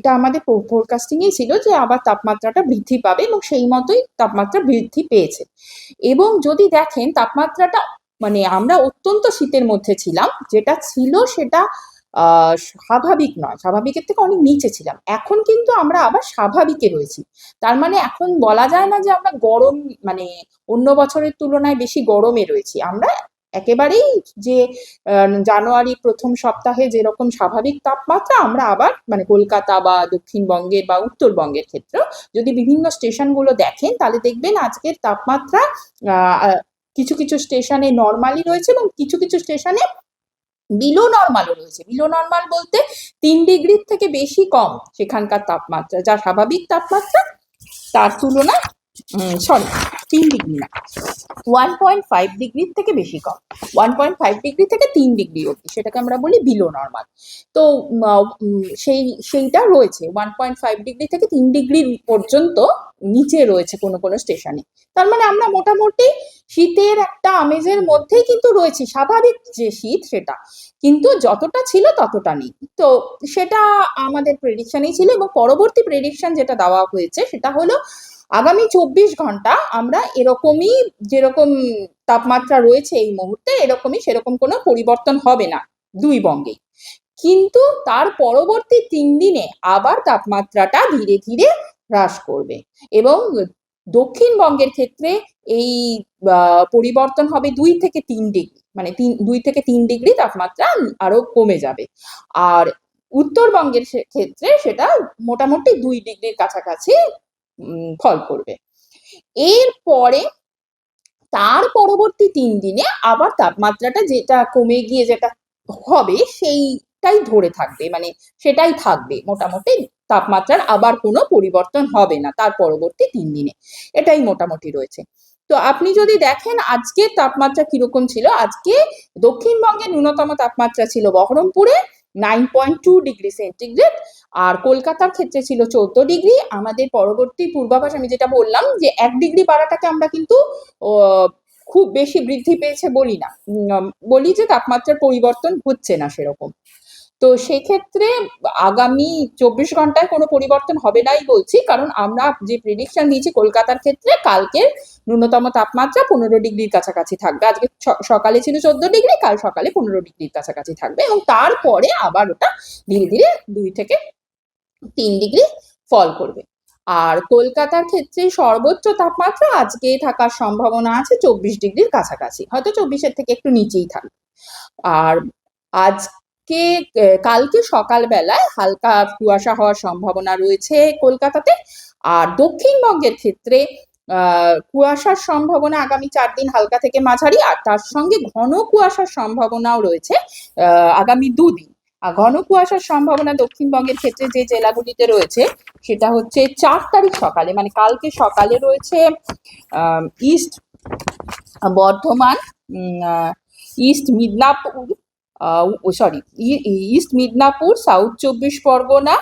এটা আমাদের ফোরকাস্টিংই ছিল যে আবার তাপমাত্রাটা বৃদ্ধি পাবে, এবং সেই মতোই তাপমাত্রা বৃদ্ধি পেয়েছে। এবং যদি দেখেন তাপমাত্রাটা, মানে আমরা অত্যন্ত শীতের মধ্যে ছিলাম, যেটা ছিল সেটা স্বাভাবিক নয়, স্বাভাবিকের থেকে অনেক নিচে ছিলাম। এখন কিন্তু আমরা আবার স্বাভাবিকে রয়েছি। তার মানে এখন বলা যায় না যে আমরা গরম, মানে অন্য বছরের তুলনায় বেশি গরমে রয়েছি। আমরা একেবারেই যে জানুয়ারি প্রথম সপ্তাহে যেরকম স্বাভাবিক তাপমাত্রা, আমরা আবার মানে কলকাতা বা দক্ষিণবঙ্গের বা উত্তরবঙ্গের ক্ষেত্রেও যদি বিভিন্ন স্টেশনগুলো দেখেন, তাহলে দেখবেন আজকের তাপমাত্রা কিছু কিছু স্টেশনে নর্মালি রয়েছে এবং কিছু কিছু স্টেশনে বিলো নর্মালও রয়েছে। বিলো নর্মাল বলতে 3 ডিগ্রির থেকে বেশি কম সেখানকার তাপমাত্রা, যা স্বাভাবিক তাপমাত্রা তার তুলনায়, সরি 3 ডিগ্রি না, 1.5 ডিগ্রির থেকে বেশি কম। 1.5 ডিগ্রি থেকে 3 ডিগ্রি অব্দি, সেটাকে আমরা বলি বিলো নর্মাল। তো সেইটা রয়েছে 1.5 ডিগ্রি থেকে 3 ডিগ্রি পর্যন্ত নিচে রয়েছে কোনো কোনো স্টেশনে। তার মানে আমরা মোটামুটি শীতের একটা আমেজের মধ্যেই কিন্তু রয়েছি, স্বাভাবিক যে শীত সেটা, কিন্তু যতটা ছিল ততটা নেই। তো সেটা আমাদের প্রেডিকশনই ছিল, এবং পরবর্তী প্রেডিকশন যেটা দেওয়া হয়েছে সেটা হলো আগামী 24 ঘন্টা আমরা এরকমই, যেরকম তাপমাত্রা রয়েছে এই মুহূর্তে এরকমই, সেরকম কোনো পরিবর্তন হবে না দুই বঙ্গেই। কিন্তু তার পরবর্তী 3 দিনে আবার তাপমাত্রাটা ধীরে ধীরে হ্রাস করবে, এবং দক্ষিণবঙ্গের ক্ষেত্রে এই পরিবর্তন হবে 2 থেকে 3 ডিগ্রি, মানে 2 থেকে 3 ডিগ্রি তাপমাত্রা আরো কমে যাবে। আর উত্তরবঙ্গের ক্ষেত্রে সেটা মোটামুটি 2 ডিগ্রির কাছাকাছি ফল করবে। এরপরে তার পরবর্তী 3 দিনে আবার তাপমাত্রাটা যেটা কমে গিয়ে যেটা হবে সেইটাই ধরে থাকবে, মানে সেটাই থাকবে মোটামুটি, তাপমাত্রার আবার কোনো পরিবর্তন হবে না তার পরবর্তী 3 দিনে, এটাই মোটামুটি রয়েছে। তো আপনি যদি দেখেন আজকে তাপমাত্রা কিরকম ছিল, আজকে দক্ষিণবঙ্গের ন্যূনতম তাপমাত্রা ছিল বহরমপুরে 9.2 ডিগ্রি সেন্টিগ্রেড, আর কলকাতার ক্ষেত্রে ছিল 14 ডিগ্রি। আমাদের পরবর্তী পূর্বাভাস আমি যেটা বললাম যে 1 ডিগ্রি বাড়াটাকে আমরা কিন্তু খুব বেশি বৃদ্ধি পেয়েছে বলি না, বলি যে তাপমাত্রার পরিবর্তন হচ্ছে না সেরকম। তো সেক্ষেত্রে আগামী 24 ঘন্টায় কোনো পরিবর্তন হবে নাই বলছি, কারণ আমরা যে প্রেডিকশন দিয়েছি কলকাতার ক্ষেত্রে কালকে ন্যূনতম তাপমাত্রা 15 ডিগ্রির কাছাকাছি থাকবে। আজকে সকালে ছিল 14 ডিগ্রি, কাল সকালে 15 ডিগ্রির কাছাকাছি থাকবে, এবং তারপরে আবার ওটা ধীরে ধীরে 2 থেকে 3 ডিগ্রি ফল করবে। আর কলকাতার ক্ষেত্রে সর্বোচ্চ তাপমাত্রা আজকে থাকার সম্ভাবনা আছে 24 ডিগ্রির কাছাকাছি, হয়তো 24-এর থেকে একটু নিচেই থাকবে। আর আজকে কালকে সকালবেলায় হালকা কুয়াশা হওয়ার সম্ভাবনা রয়েছে কলকাতাতে। আর দক্ষিণবঙ্গের ক্ষেত্রে কুয়াশার সম্ভাবনা আগামী 4 দিন হালকা থেকে মাঝারি, আর তার সঙ্গে ঘন কুয়াশার সম্ভাবনাও রয়েছে আগামী 2 দিন। ঘন কুয়াশার সম্ভাবনা দক্ষিণবঙ্গের ক্ষেত্রে যে জেলাগুলিতে রয়েছে সেটা হচ্ছে 4 তারিখ সকালে, মানে কালকে সকালে রয়েছে east Bardhaman, east Midnapore, east Midnapore, south 24 Pargana,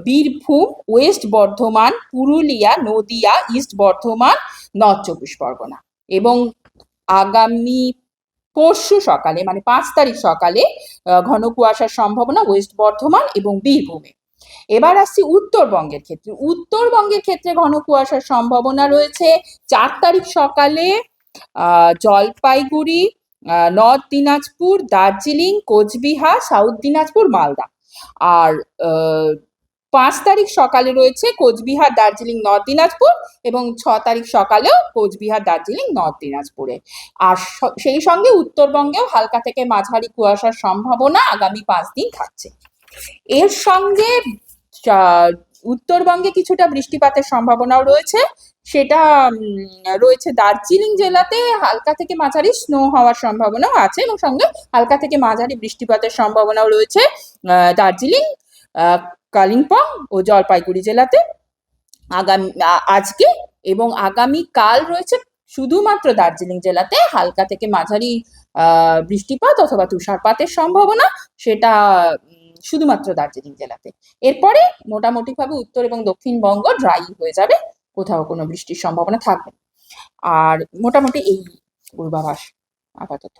Birbhum, West Bardhaman, Purulia, Nadia, east Bardhaman, north 24 Pargana. এবং আগামী পরশু সকালে, মানে 5 তারিখ সকালে ঘন কুয়াশার সম্ভাবনা ওয়েস্ট বর্ধমান এবং বীরভূমে। এবার আসছি উত্তরবঙ্গের ক্ষেত্রে। উত্তরবঙ্গের ক্ষেত্রে ঘন কুয়াশার সম্ভাবনা রয়েছে 4 তারিখ সকালে জলপাইগুড়ি, নর্থ দিনাজপুর, দার্জিলিং, কোচবিহার, সাউথ দিনাজপুর, মালদা। আর 5 তারিখ সকালে রয়েছে কোচবিহার, দার্জিলিং, নর্থ দিনাজপুর, এবং 6 তারিখ সকালেও কোচবিহার, দার্জিলিং, নর্থ দিনাজপুরে। আর সেই সঙ্গে উত্তরবঙ্গেও হালকা থেকে মাঝারি কুয়াশার সম্ভাবনা আগামী 5 দিন থাকছে। এর সঙ্গে উত্তরবঙ্গে কিছুটা বৃষ্টিপাতের সম্ভাবনাও রয়েছে, সেটা রয়েছে দার্জিলিং জেলাতে হালকা থেকে মাঝারি স্নো হওয়ার সম্ভাবনাও আছে, এবং সঙ্গে হালকা থেকে মাঝারি বৃষ্টিপাতের সম্ভাবনাও রয়েছে দার্জিলিং, কালিম্পং ও জলপাইগুড়ি জেলাতে আজকে, এবং আগামী কাল রয়েছে শুধুমাত্র দার্জিলিং জেলাতে হালকা থেকে মাঝারি বৃষ্টিপাত অথবা তুষারপাতের সম্ভাবনা, সেটা শুধুমাত্র দার্জিলিং জেলাতে। এরপরে মোটামুটি ভাবে উত্তর এবং দক্ষিণবঙ্গ ড্রাই হয়ে যাবে, কোথাও কোনো বৃষ্টির সম্ভাবনা থাকবে। আর মোটামুটি এই পূর্বাভাস আপাতত।